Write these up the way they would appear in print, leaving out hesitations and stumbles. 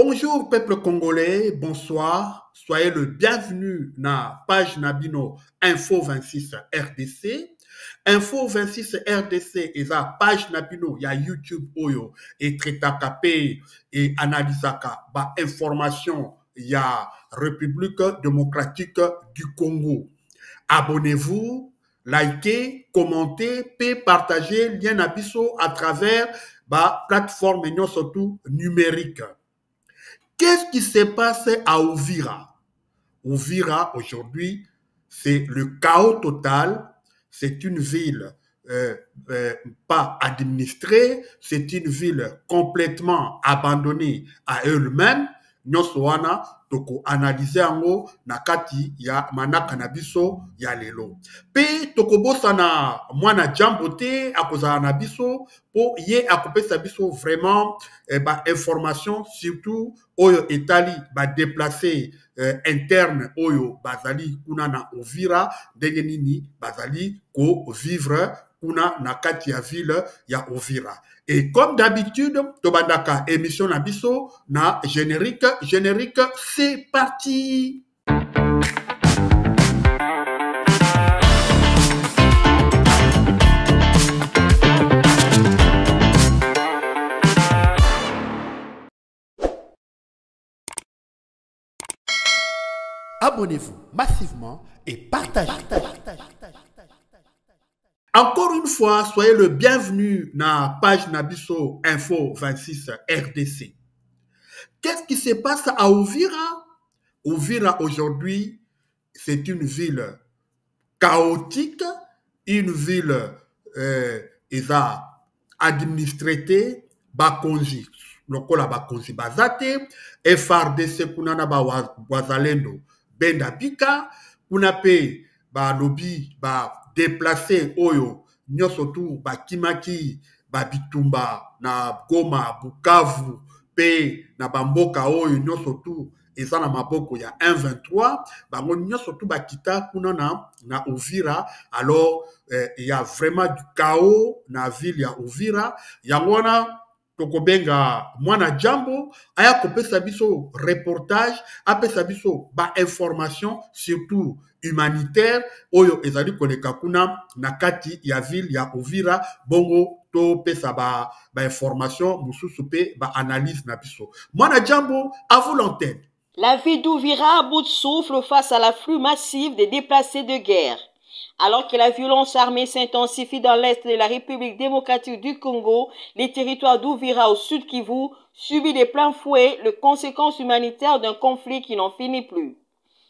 Bonjour peuple congolais, bonsoir. Soyez le bienvenu na page Nabino Info 26 RDC. Info 26 RDC est la page Nabino ya YouTube Oyo et traitaka pe et analysaka ba information ya République démocratique du Congo. Abonnez-vous, likez, commentez, pe partagez lien Nabiso à travers ba plateforme et surtout numérique. Qu'est-ce qui se passe à Ouvira? Ouvira, aujourd'hui, c'est le chaos total. C'est une ville pas administrée. C'est une ville complètement abandonnée à elle-même. Nyonso wana toko analyser yango na kati ya manaka na biso ya lelo. Pe toko bosana mwana jambo te akozala na biso po ye akopesa biso vraiment ba information surtout oyo etali ba déplacer interne oyo bazali kuna na Uvira ndenge nini bazali ko vivre kuna na kati ya ville ya Uvira. Et comme d'habitude, tobandaka émission na biso na générique. Générique, c'est parti. Abonnez-vous massivement et partagez. Encore une fois, soyez le bienvenu na page Nabiso Info 26 RDC. Qu'est-ce qui se passe à Uvira? Uvira aujourd'hui, c'est une ville chaotique, une ville administrée, bakonzi, lokola bakonzi bazate, FRDC kunana ba wazalendo benda pika, kuna pe ba lobby ba déplacé oyo nyonso tu bakimaki babitumba na Goma, Bukavu pe na bamboka oyo nyonso tu eza na maboko ya 1-23 bango nyonso tu bakita kuna na Uvira. Alors il y a vraiment du chaos na ville ya Uvira. Yango wana tokobenga mwana jambo aya kopesa biso reportage, apesa biso ba information surtout humanitaire oyo ezali koleka kuna na kati ya ville ya Uvira bongo to pesa ba information mususu pe ba analyse na biso. Mwana jambo, à vous l'antenne. La ville d'Ouvira à bout de souffle face à l'afflux massif des déplacés de guerre. Alors que la violence armée s'intensifie dans l'est de la République démocratique du Congo, les territoires d'Ouvira au sud Kivu subissent de plein fouet les conséquences humanitaires d'un conflit qui n'en finit plus.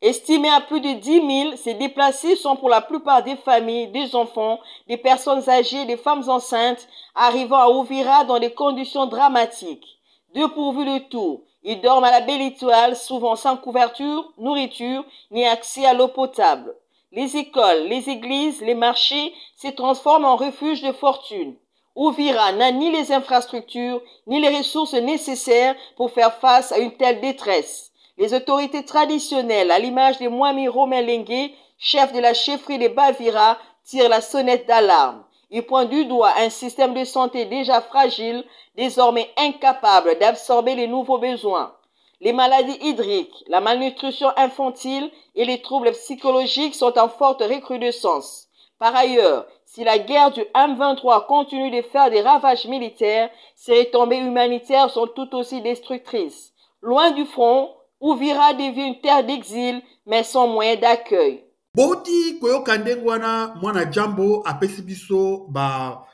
Estimés à plus de 10 000, ces déplacés sont pour la plupart des familles, des enfants, des personnes âgées, des femmes enceintes, arrivant à Ouvira dans des conditions dramatiques. Dépourvus de tout, ils dorment à la belle étoile, souvent sans couverture, nourriture, ni accès à l'eau potable. Les écoles, les églises, les marchés se transforment en refuge de fortune. Ouvira n'a ni les infrastructures, ni les ressources nécessaires pour faire face à une telle détresse. Les autorités traditionnelles, à l'image de Mwami Romain-Lengue, chef de la chefferie de Bavira, tirent la sonnette d'alarme. Ils pointent du doigt un système de santé déjà fragile, désormais incapable d'absorber les nouveaux besoins. Les maladies hydriques, la malnutrition infantile et les troubles psychologiques sont en forte recrudescence. Par ailleurs, si la guerre du M23 continue de faire des ravages militaires, ces retombées humanitaires sont tout aussi destructrices. Loin du front, Uvira devient une terre d'exil, mais sans moyen d'accueil. Boti koyoka ndenge wana mwana jambo apesi biso ba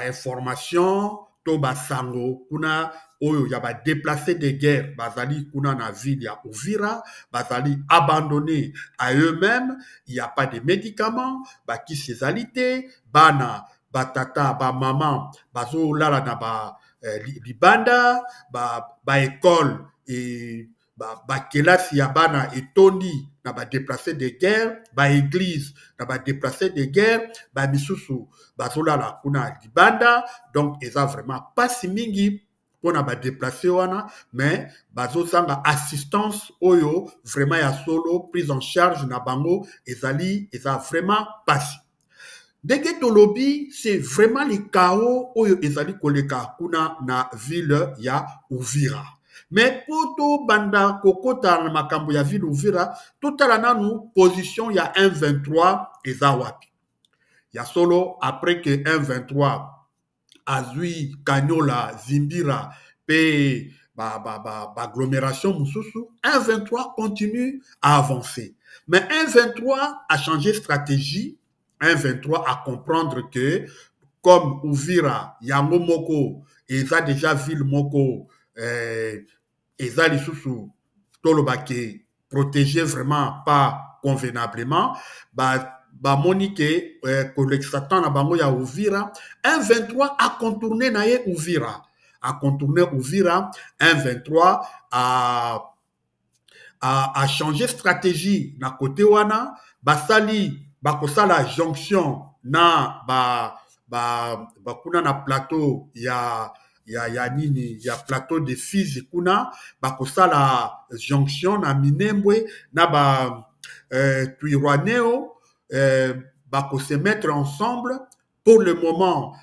information to ba sango kuna oyo ya ba déplacés de guerre bazali kuna na ville ya Uvira, bazali abandonnés à eux-mêmes, il n'y a pas de médicaments, ba kisezalité, bana batata ba maman bazo lala na ba libanda ba école et ba kelasi ya bana etondi na ba déplacé de guerre, ba église na ba déplacé de guerre, ba misusu bazolala kuna libanda. Donc eza vraiment pas si mingi pona ba déplacé wana, mais bazosanga assistance oyo vraiment ya solo prise en charge na bango eza vraiment passé. Ndenge tolobi, c'est vraiment le chaos oyo ezali koleka kuna na ville ya Uvira. Mais pour tout banda kokota na makambo ya ville Uvira, tout la nanu position ya M23 eza wapi. Ya solo après que M23 azui Kanyola, Zimbira, pe agglomération Moussousou, M23 continue à avancer. Mais M23 a changé de stratégie. M23 a comprendre que comme Uvira, Yango Moko, Eza déjà ville Moko, Eza Lissoussou, Tolobake, protégé vraiment pas convenablement, Monique, collègue Satan, Bango ya Uvira, M23 a contourné naye Uvira. A contourné Uvira, M23 a changé stratégie na côté wana, basali, bakosala jonction na kuna na plateau ya nini ya plateau de Fizi kuna bakosala jonction na Minembwe na Twirwaneho se mettre ensemble pour le moment.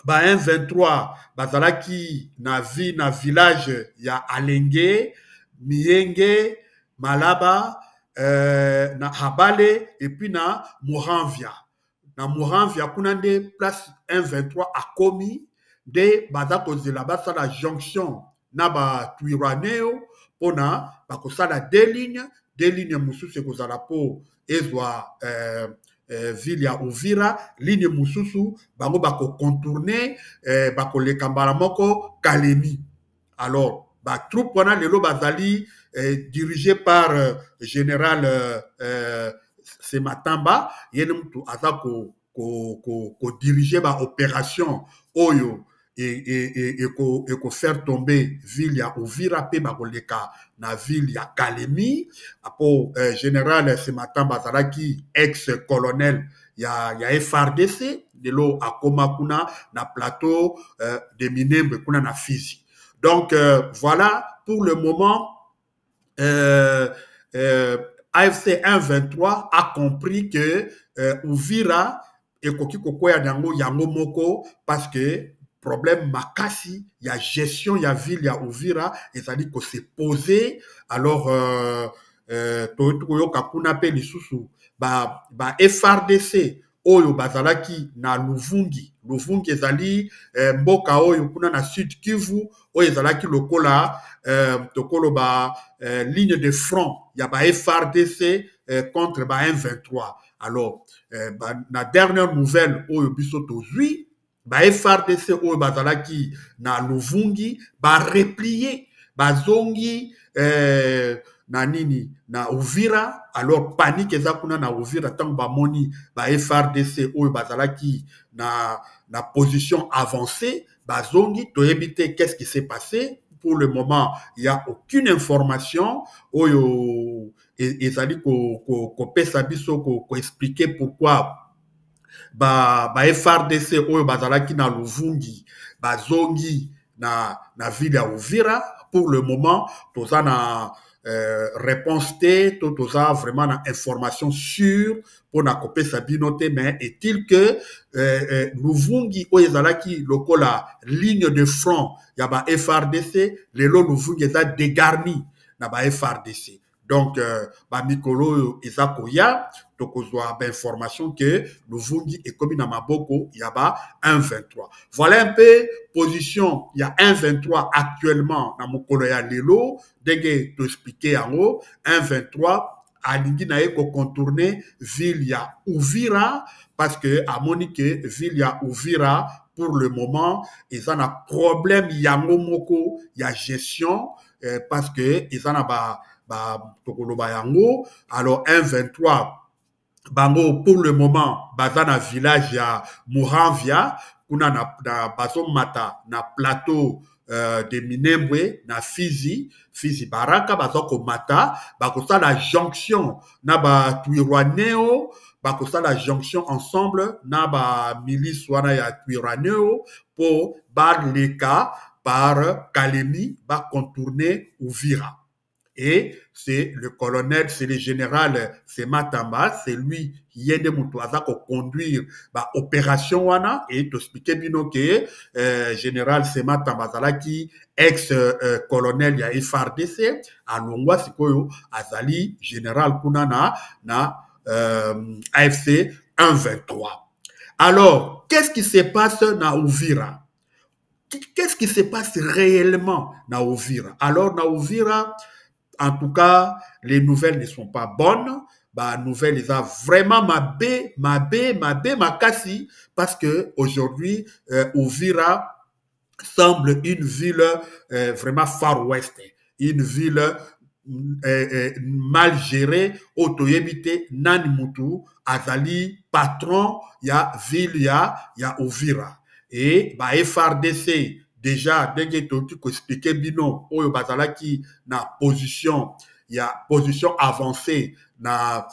M23 bazalaki na village ya Alenge, Mienge, Malaba, na Habale et puis na Muramvya. Na Muramvya kuna nde place M23 a komi de bazako zela basa la jonction na Twirwaneho pona bakosala deux lignes mususu kozala po ezwa ville ya Uvira, ligne mususu bango bako contourner bako lekambala moko Kalemi. Alors troupe wana lelo bazali dirigé par général Sematamba, yene mutu aza ko diriger ba opération oyo et faire tomber ville ya Uvira pe bakoleka na ville ya Kalemi. Apo général Sematamba Zaraki, ex-colonel ya FRDC, de l'eau akoma kuna na plateau de Minembwe kuna na Fizi. Donc voilà, pour le moment, AFC 123 a compris que Uvira et koki kokoya yango moko parce que problème makasi, il y a gestion, il y a ville, il y a Uvira, et ça dit que c'est posé. Alors, kakuna pe lisusu, FRDC, oyo bazalaki na Luvungi ezali mboka oyo kuna na Sud Kivu, oyo ezalaki lokola tokolo ligne de front, ya FRDC contre M23. Alors, na dernière nouvelle oyo biso tozui, FRDC oyo bazalaki na Luvungi replié bazongi na nini na Uvira. Alors panique eza kuna na Uvira tant bamoni FRDC oyo bazalaki na position avancée bazongi toyebite qu'est-ce qui s'est passé. Pour le moment, il n'y a aucune information oyo ezali ko pesa biso ko expliquer pourquoi FRDC oyo bazalaki na Luvungi bazongi na ville ya Uvira. Pour le moment, toza na réponse T, toza vraiment na information sûre pour na kopesa binote, mais est-il que Luvungi oyo ezalaki lokola ligne de front ya FRDC, lelo Luvungi eza dégarni na FRDC. Donc, mikolo eza koya, tokozwa information que Luvungi est comme na maboko yaba 1-23. Voilà un peu position il y a 1-23 actuellement na mokolo ya lelo, denge to expliquer yango 1-23 alingi na ko contourner ville ya Uvira parce que amoni que ville ya Uvira pour le moment ils ont un problème yango moko ya gestion parce que ils ont alors 1-23 bango pour le moment bazana village ya Muramvya kuna na bazomata na plateau de Minembwe na Fizi Baraka bazoko mata bakosala jonction na Twirwaneho bakosala jonction ensemble na milice wana ya Twirwaneho pour leka par Kalemi contourner Uvira. Et c'est le colonel, c'est le général Sema Tamba, c'est lui qui est de Moutouaza pour conduire l'opération wana et t'expliquer bino que général Sema Tamba qui ex-colonel ya FRDC à Longwa sikoyo azali général kuna na AFC 123. Alors, qu'est-ce qui se passe na Uvira? Qu'est-ce qui se passe réellement na Uvira? Alors, na Uvira, en tout cas, les nouvelles ne sont pas bonnes. Bah, nouvelles, ils ont vraiment makasi, parce que aujourd'hui, Uvira semble une ville vraiment Far West, une ville mal gérée, autoyébité, nani mutu, azali, patron, ya ville, ya Uvira. Et bah, FRDC, déjà, dès que tu expliqué bino, oyo bazalaki na position, ya position avancée na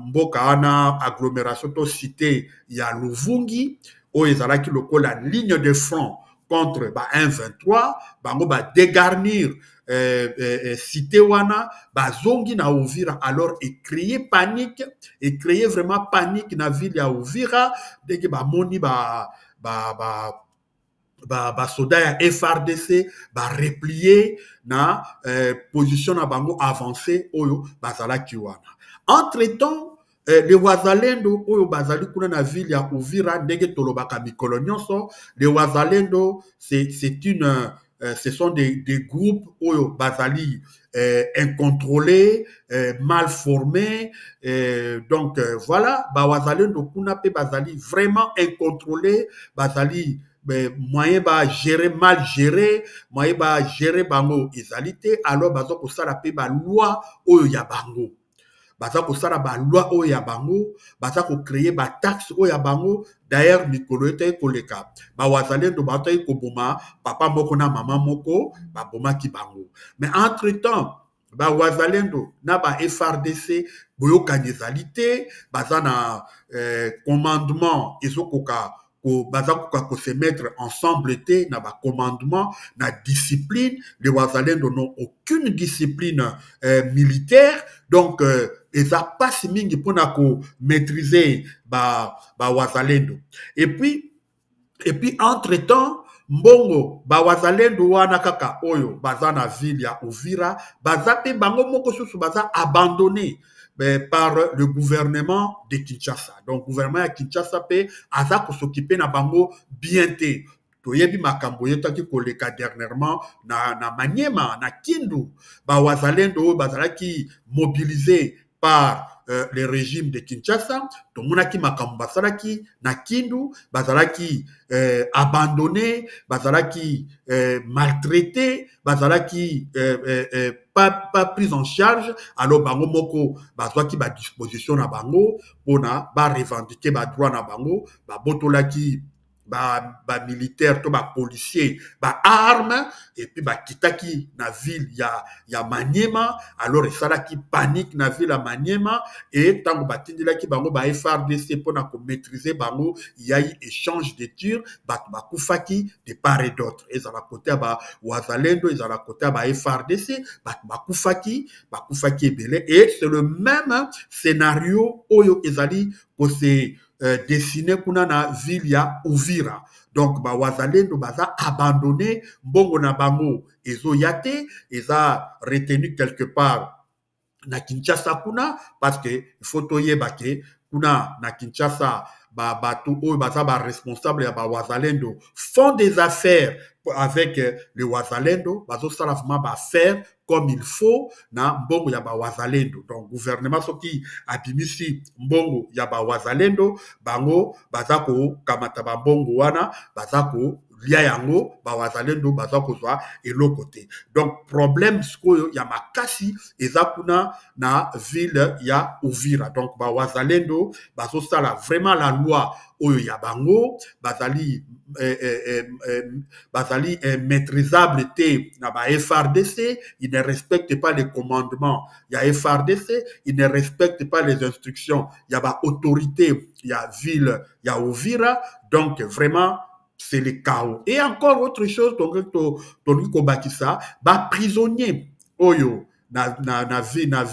mboka ana agglomération to cité ya Luvungi, oyo ezalaki lokola ligne de front contre bah 1-23, bango ba dégarnir cité wana, ba zongi na Uvira, alors et créer panique, et créer vraiment panique na ville ya Uvira, dès que ba moni soda ya FRDC replier na position na bango avancé oyo bazalaki wana. Entre-temps, les Wazalendo oyo bazali kuna na ville ya Uvira ndenge tolobaka mikolo nyonso, les Wazalendo ce sont des groupes oyo bazali incontrôlés, mal formés, donc voilà, Wazalendo kuna pe bazali vraiment incontrôlés, bazali moyen gérer mal géré, moyen gérer bango ezalité, alors bazo ko sala pe loi oyo ya bango, baza ko sala loi oyo ya bango, baza ko créer taxe oyo ya bango. D'ailleurs mikolo ete koleka Wazalendo bato ko boma papa moko na mama moko boma ki bango. Mais entre temps Wazalendo na FRDC boyokani ezalité, baza na commandement ezokoka ko se mettre ensemble na commandement, na discipline. Les Wazalendo n'ont aucune discipline militaire, donc ils a pas si mingi pour maîtriser Wazalendo. Et puis entre temps mbongo Wazalendo wana kaka oyo baza na ville ya Uvira, baza pe bango moko susu baza abandonné par le gouvernement de Kinshasa. Donc, le gouvernement de Kinshasa peut s'occuper na bango bien te. Toyebi makambo yetaki koleka dernièrement na Maniema, na Kindu. Wazalendo bazalaki mobilisé par le régime de Kinshasa, tomonaki makambo basalaki na Kindu, bazalaki abandonné, bazalaki maltraité, bazalaki pas prise en charge. Alors bango moko bazwaki disposition na bango pona revendiquer droit na bango, botolaki militaire to policier arme, et puis kitaki na ville ya Maniema. Alors esalaki panique na ville ya Maniema, et tango batindelaki bango FRDC pona ko maîtriser bango, il y a eu échange de tirs, bakufaki de part et d'autre. Ezala côté Wazalendo, ezala côté FRDC, bakufaki ebele. Et c'est le même scénario oyo ezali ko se dessiné kuna na ville ya Uvira. Donc Wazalendo baza abandonné, mbongo na bango ezo yate, eza retenu quelque part na Kinshasa kuna, parce que photo yebake kuna na Kinshasa bato oyo baza responsable ya Wazalendo font des affaires avec le Wazalendo, bazo sala vraiment faire comme il faut na mbongo ya Wazalendo. Donc gouvernement soki abimisi mbongo ya Wazalendo, bango bazako kamata mbongo wana, bazako lia yango Wazalendo bazako zwa eloko-te. Donc problème skoyo ya makasi eza kuna na ville ya Uvira. Donc Wazalendo bazo sala vraiment la loi oyo ya bango, bazali maîtrisable te na FRDC, il ne respecte pas les commandements ya FRDC, il ne respecte pas les instructions ya autorité ya ville ya Uvira. Donc vraiment c'est le chaos. Et encore autre chose, donc prisonnier oyo na ville na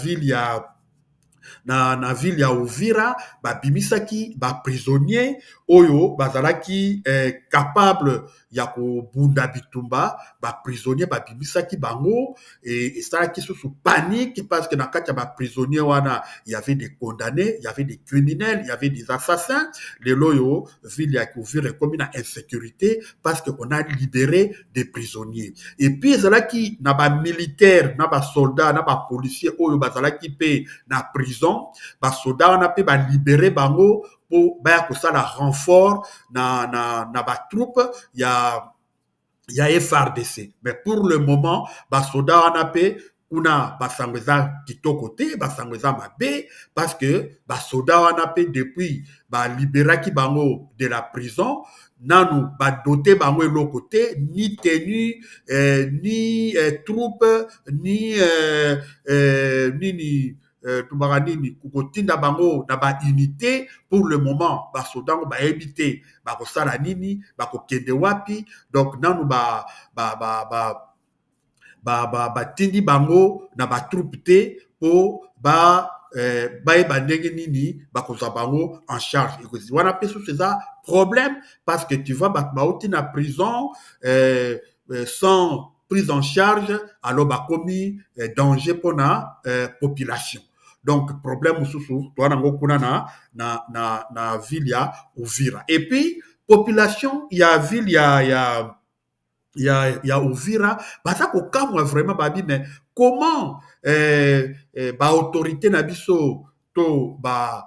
ville ya Uvira babimisaki ba prisonnier oyo bazalaki capable ya kobunda bitumba ba prisonnier babimisaki bango et esalaki susu panique parce que na kati ya ba prisonnier wana il y avait des condamnés, il y avait des criminels, il y avait des assassins. Lelo yo ville ya Uvira comme na insécurité parce que on a libéré des prisonniers. Et puis ezalaki na ba militaire, na ba soldats, na ba policiers oyo bazalaki pe na prison, ba soldats wana pe ba libéré bango pour baya kosala renfort na ba troupe ya FRDC. Mais pour le moment ba soldats wana pe kuna basango eza kitoko te, basango eza mabe parce que ba soldats wana pe depuis ba libéraki bango de la prison nanu ba doté bango eloko te, ni tenue ni troupe ni nini tubaka nini kukotinda bango na ba unité. Pour le moment basoda ngo bayebi bakosala nini, bakokende wapi. Donc nanu batindi bango na ba troupe te po bayeba ndenge nini bakozwa bango en charge. Wana pe sous ça problème parce que tu vois bauti na prison sans prise en charge, alors bakomi danger pour la population. Donc problème sous toi na ville ya Uvira. Et puis population il y a ville ya Uvira baza ko kamwa vraiment babi mais comment ba autorité na biso to ba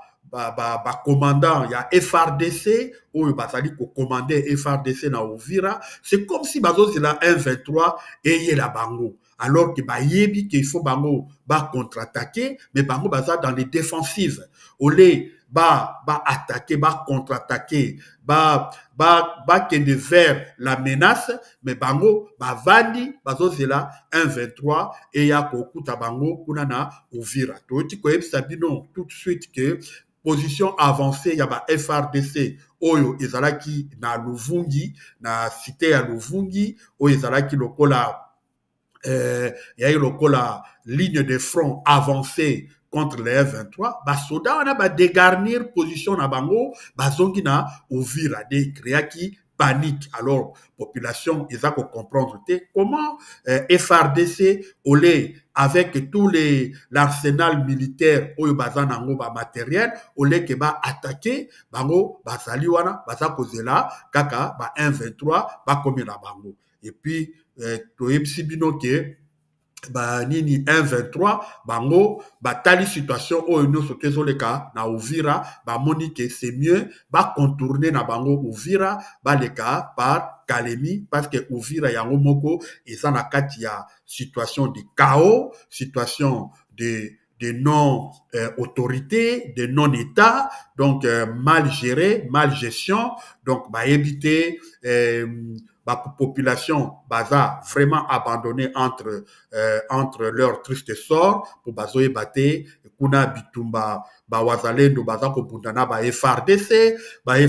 commandant il y a FRDC ou bazali ko commander FRDC na Uvira, c'est comme si bazo c'est la 1-23 et y la bango alors que bayebi qu'il faut bango ba contre-attaquer mais bango baza dans les défensives au lieu ba attaquer ba contre-attaquer ba kende vers la menace mais bango ba vandi bazo c'est la 1-23 et ya ko kuta bango kuna na Uvira to ti ko yebisa bino tout de suite que position avancée ya ba FRDC oyo ezalaki na Luvungi na cité ya Luvungi oyo ezalaki lokola ya lokola ligne de front avancée contre les F23 basoda wana ba dégarnir position na bango bazongi na Uvira de créaki panique. Alors population ils ko comprendre comment FRDC olé avec tous l'arsenal militaire oyo bazana ngo ba matériel olé ke ba attaquer bango bazali wana baza kozela kaka ba 1-23 ba komi na bango. Et puis toyebisi bino ke ba nini 1-23 bango batali situation oyo nyonso tezoleka na Uvira bamoni ke c'est mieux ba contourner na bango Uvira baleka par Kalemi parce que Uvira yango moko eza na kati ya situation de chaos, situation de non-autorité, de non-état, donc mal géré, mal gestion, donc ba éviter la population baza vraiment abandonnée entre leur triste sort pour bazoe bate kuna bitumba ba wazalendo baza ko bundana ba FRDC ba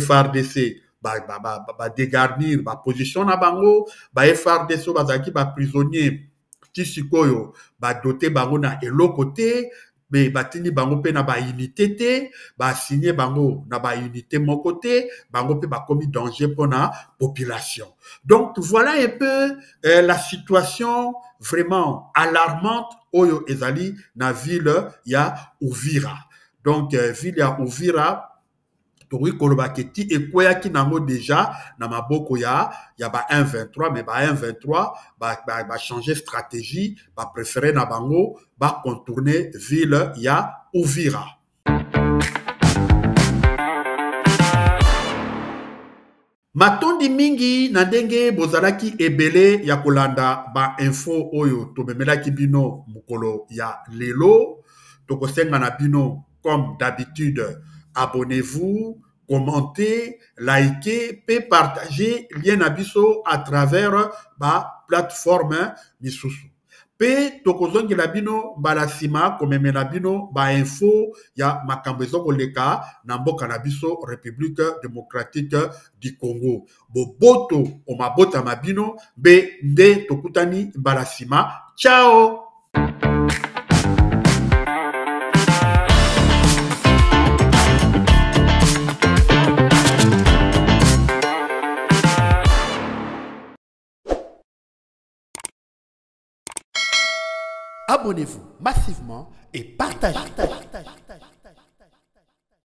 dégarnir ba position na bango ba FRDC bazaki ba prisonnier tisikoyo ba doté bango na eloko te mais batini bango pe na ba unité te ba signé bango na ba unité mon côté bango pe ba commis danger pour la population. Donc voilà un peu la situation vraiment alarmante oyo ezali na ville ya Uvira. Donc ville ya Uvira Tori kolobaketi ekweyaki nango déjà na maboko ya ba 1-23 mais ba 1-23 ba changer stratégie ba préférer na bango ba contourner ville ya Uvira. Matondi mingi na ndenge bozalaki ebele ya kolanda ba info oyo tomemelaki bino mukolo ya lelo tokosenga na bino comme d'habitude. Abonnez-vous, commentez, likez, et partagez lien abiso à travers ma plateforme misusu. Pe tokozongi la bino balasima komeme la bino ba info ya makambo ezoleka na mboka na biso République démocratique du Congo. Boboto o mabota mabino be nde tokutani balasima. Ciao. Abonnez-vous massivement et partagez.